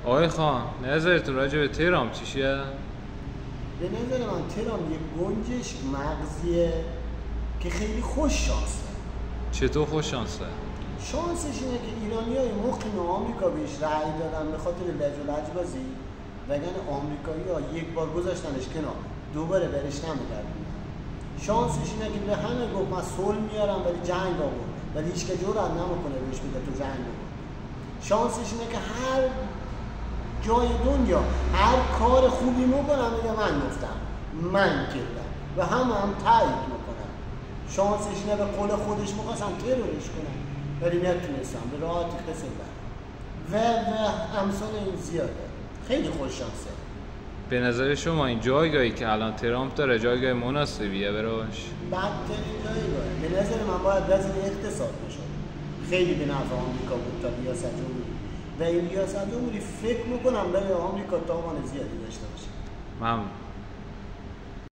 آقای خان نظرتون راجع به ترامپ چیه؟ به نظر من ترامپ یه گنجش مغزیه که خیلی خوش شانسه. چطور خوش شانسه؟ شانسش اینه که ایرانیای مخیم آمریکا بهش رأی دادن به خاطر لج و لجبازی، وگرنه آمریکایی‌ها یک بار گذاشتنش کنار دوباره برش نمیگردونن. شانسش اینه که به همه گفت من صلح میارم ولی جنگ آورد، ولی هیچ که جرئت نمیکنه بهش بگه تو جنگ آورد. شانسش اینه که هر جای دنیا هر کار خوبی میکنم میگه من گفتم، من کردم و هم تایید میکنم. شانسش اینه به قول خودش میخواستم ترورش کنم ولی نتونستم، به راحتی رسیدم و امثال این زیاده. خیلی خوش شانسه. به نظر شما این جایگاهی که الان ترامپ داره جایگاه مناسبیه براش؟ بدترین جایگاهه. به نظر من باید وزیر اقتصاد بشه. خیلی به نفع آمریکا بود تا ریاست جمهوری و این ریاست جمهوری فکر میکنم برای آمریکا تاوان زیادی داشته باشه. ممنون.